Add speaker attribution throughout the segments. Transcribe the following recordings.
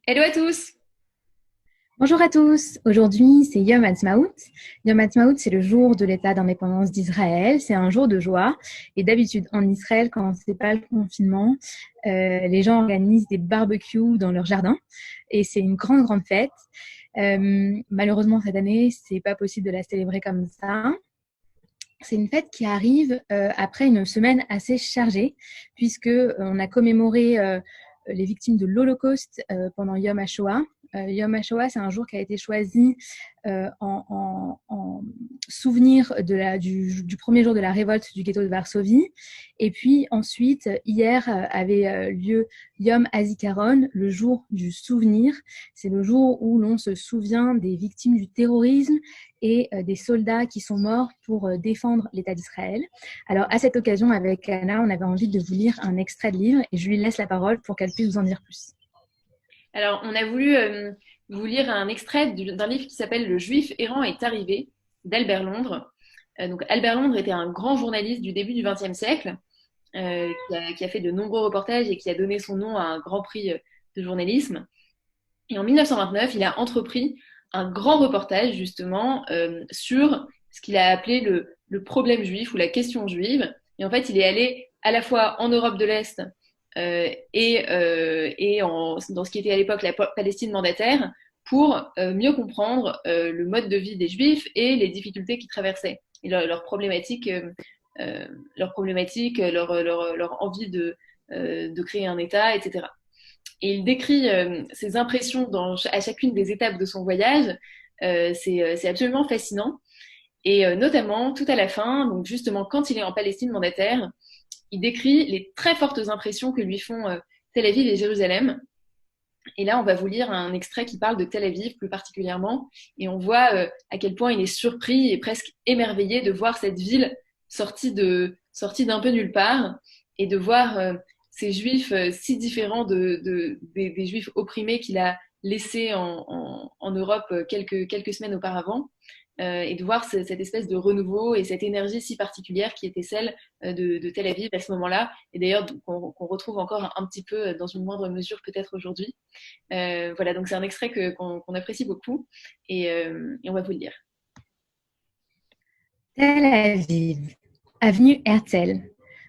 Speaker 1: Hello à tous!
Speaker 2: Bonjour à tous, aujourd'hui c'est Yom Ha'atzmaut. Yom Ha'atzmaut, c'est le jour de l'État d'indépendance d'Israël, c'est un jour de joie. Et d'habitude en Israël, quand c'est pas le confinement, les gens organisent des barbecues dans leur jardin et c'est une grande grande fête. Malheureusement cette année, c'est pas possible de la célébrer comme ça. C'est une fête qui arrive après une semaine assez chargée, puisque on a commémoré les victimes de l'Holocauste pendant Yom HaShoah. Yom HaShoah, c'est un jour qui a été choisi en souvenir du premier jour de la révolte du ghetto de Varsovie. Et puis ensuite, hier avait lieu Yom HaZikaron, le jour du souvenir. C'est le jour où l'on se souvient des victimes du terrorisme et des soldats qui sont morts pour défendre l'État d'Israël. Alors, à cette occasion, avec Anna, on avait envie de vous lire un extrait de livre et je lui laisse la parole pour qu'elle puisse vous en dire plus.
Speaker 1: Alors, on a voulu vous lire un extrait d'un livre qui s'appelle Le Juif errant est arrivé d'Albert Londres. Donc, Albert Londres était un grand journaliste du début du XXe siècle qui a fait de nombreux reportages et qui a donné son nom à un grand prix de journalisme. Et en 1929, il a entrepris un grand reportage justement sur ce qu'il a appelé le problème juif ou la question juive. Et en fait, il est allé à la fois en Europe de l'Est dans ce qui était à l'époque la Palestine mandataire pour mieux comprendre le mode de vie des Juifs et les difficultés qu'ils traversaient et leurs problématiques, leur envie de créer un État, etc. Et il décrit ses impressions à chacune des étapes de son voyage. C'est absolument fascinant. Et notamment, tout à la fin, donc justement quand il est en Palestine mandataire, il décrit les très fortes impressions que lui font Tel Aviv et Jérusalem. Et là, on va vous lire un extrait qui parle de Tel Aviv plus particulièrement. Et on voit à quel point il est surpris et presque émerveillé de voir cette ville sortie d'un peu nulle part et de voir ces juifs si différents des juifs opprimés qu'il a laissés en Europe quelques semaines auparavant. Et de voir cette espèce de renouveau et cette énergie si particulière qui était celle de Tel Aviv à ce moment-là, et d'ailleurs qu'on retrouve encore un petit peu dans une moindre mesure peut-être aujourd'hui. Voilà, donc c'est un extrait qu'on apprécie beaucoup et on va vous le dire.
Speaker 2: Tel Aviv, avenue Herzl,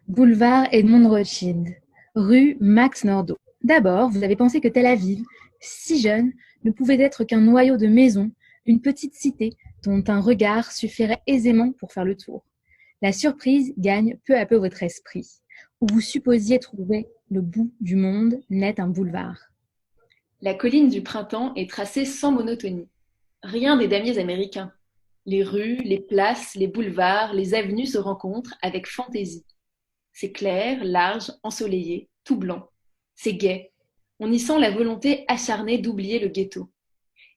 Speaker 2: boulevard Edmond Rothschild, rue Max Nordau. D'abord, vous avez pensé que Tel Aviv, si jeune, ne pouvait être qu'un noyau de maisons, une petite cité dont un regard suffirait aisément pour faire le tour. La surprise gagne peu à peu votre esprit. Où vous supposiez trouver le bout du monde naît un boulevard.
Speaker 1: La colline du printemps est tracée sans monotonie. Rien des damiers américains. Les rues, les places, les boulevards, les avenues se rencontrent avec fantaisie. C'est clair, large, ensoleillé, tout blanc. C'est gai. On y sent la volonté acharnée d'oublier le ghetto.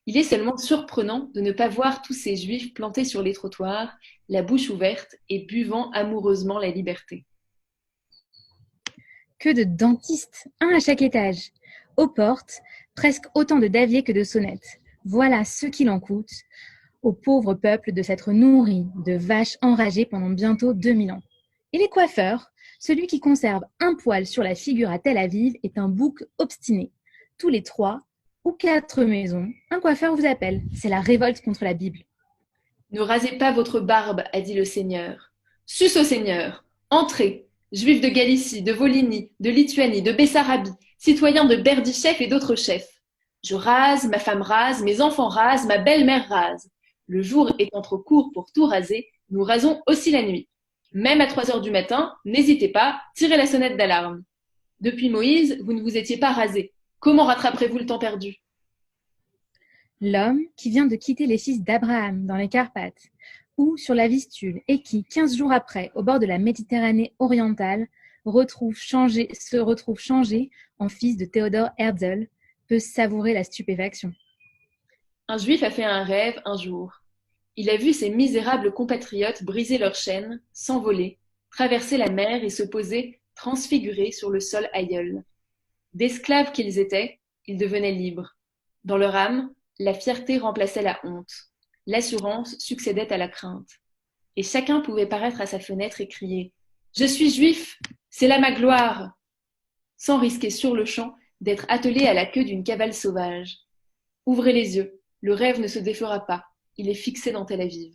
Speaker 1: Il est seulement surprenant de ne pas voir tous ces juifs plantés sur les trottoirs, la bouche ouverte et buvant amoureusement la liberté.
Speaker 2: Que de dentistes, un à chaque étage. Aux portes, presque autant de daviers que de sonnettes. Voilà ce qu'il en coûte au pauvre peuple de s'être nourri de vaches enragées pendant bientôt 2000 ans. Et les coiffeurs, celui qui conserve un poil sur la figure à Tel Aviv est un bouc obstiné. Tous les 3 ou 4 maisons, un coiffeur vous appelle. C'est la révolte contre la Bible.
Speaker 1: Ne rasez pas votre barbe, a dit le Seigneur. Sus au Seigneur. Entrez, juifs de Galicie, de Volhynie, de Lituanie, de Bessarabie, citoyens de Berdychev et d'autres chefs. Je rase, ma femme rase, mes enfants rasent, ma belle-mère rase. Le jour étant trop court pour tout raser, nous rasons aussi la nuit. Même à 3 heures du matin, n'hésitez pas, tirez la sonnette d'alarme. Depuis Moïse, vous ne vous étiez pas rasé. Comment rattraperez-vous le temps perdu?
Speaker 2: L'homme qui vient de quitter les fils d'Abraham dans les Carpates ou sur la Vistule et qui, 15 jours après, au bord de la Méditerranée orientale, se retrouve changé en fils de Théodore Herzl, peut savourer la stupéfaction.
Speaker 1: Un juif a fait un rêve un jour. Il a vu ses misérables compatriotes briser leurs chaînes, s'envoler, traverser la mer et se poser, transfigurés, sur le sol aïeul. D'esclaves qu'ils étaient, ils devenaient libres. Dans leur âme, la fierté remplaçait la honte. L'assurance succédait à la crainte. Et chacun pouvait paraître à sa fenêtre et crier « Je suis juif, c'est là ma gloire !» sans risquer sur le champ d'être attelé à la queue d'une cavale sauvage. Ouvrez les yeux, le rêve ne se défera pas, il est fixé dans Tel Aviv.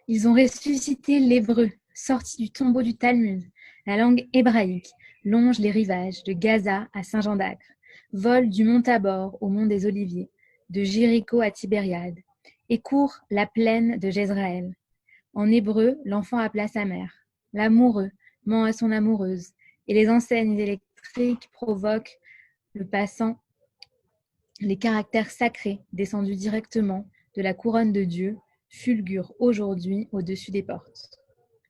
Speaker 2: Ils ont ressuscité l'hébreu, sorti du tombeau du Talmud. La langue hébraïque longe les rivages de Gaza à Saint-Jean d'Acre, vole du mont Tabor au mont des Oliviers, de Jéricho à Tibériade, et court la plaine de Jezreel. En hébreu, l'enfant appela sa mère. L'amoureux ment à son amoureuse, et les enseignes électriques provoquent le passant les caractères sacrés descendus directement de la couronne de Dieu fulgurent aujourd'hui au-dessus des portes.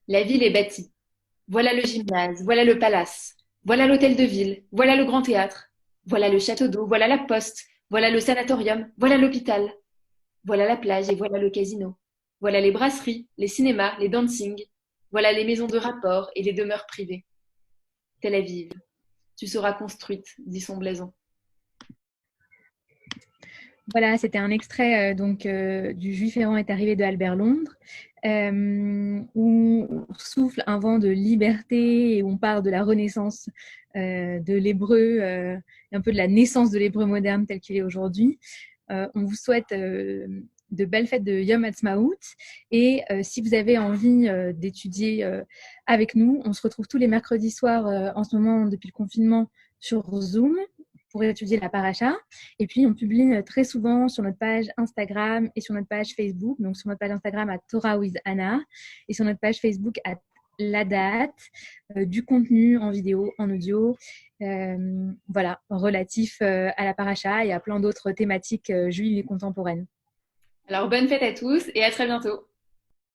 Speaker 1: La ville est bâtie. Voilà le gymnase, voilà le palace, voilà l'hôtel de ville, voilà le grand théâtre, voilà le château d'eau, voilà la poste, voilà le sanatorium, voilà l'hôpital, voilà la plage et voilà le casino, voilà les brasseries, les cinémas, les dancing, voilà les maisons de rapport et les demeures privées. Tel Aviv, tu seras construite, dit son blason.
Speaker 2: Voilà, c'était un extrait du Juif errant est arrivé de Albert Londres, où on souffle un vent de liberté et on parle de la renaissance de l'hébreu, un peu de la naissance de l'hébreu moderne tel qu'il est aujourd'hui. On vous souhaite de belles fêtes de Yom Ha'atzmaut et si vous avez envie d'étudier avec nous, on se retrouve tous les mercredis soirs en ce moment depuis le confinement sur Zoom pour étudier la paracha. Et puis, on publie très souvent sur notre page Instagram et sur notre page Facebook. Donc, sur notre page Instagram à Torah with Anna et sur notre page Facebook à la date, du contenu en vidéo, en audio, voilà, relatif à la paracha et à plein d'autres thématiques juives et contemporaines.
Speaker 1: Alors bonne fête à tous et à très bientôt.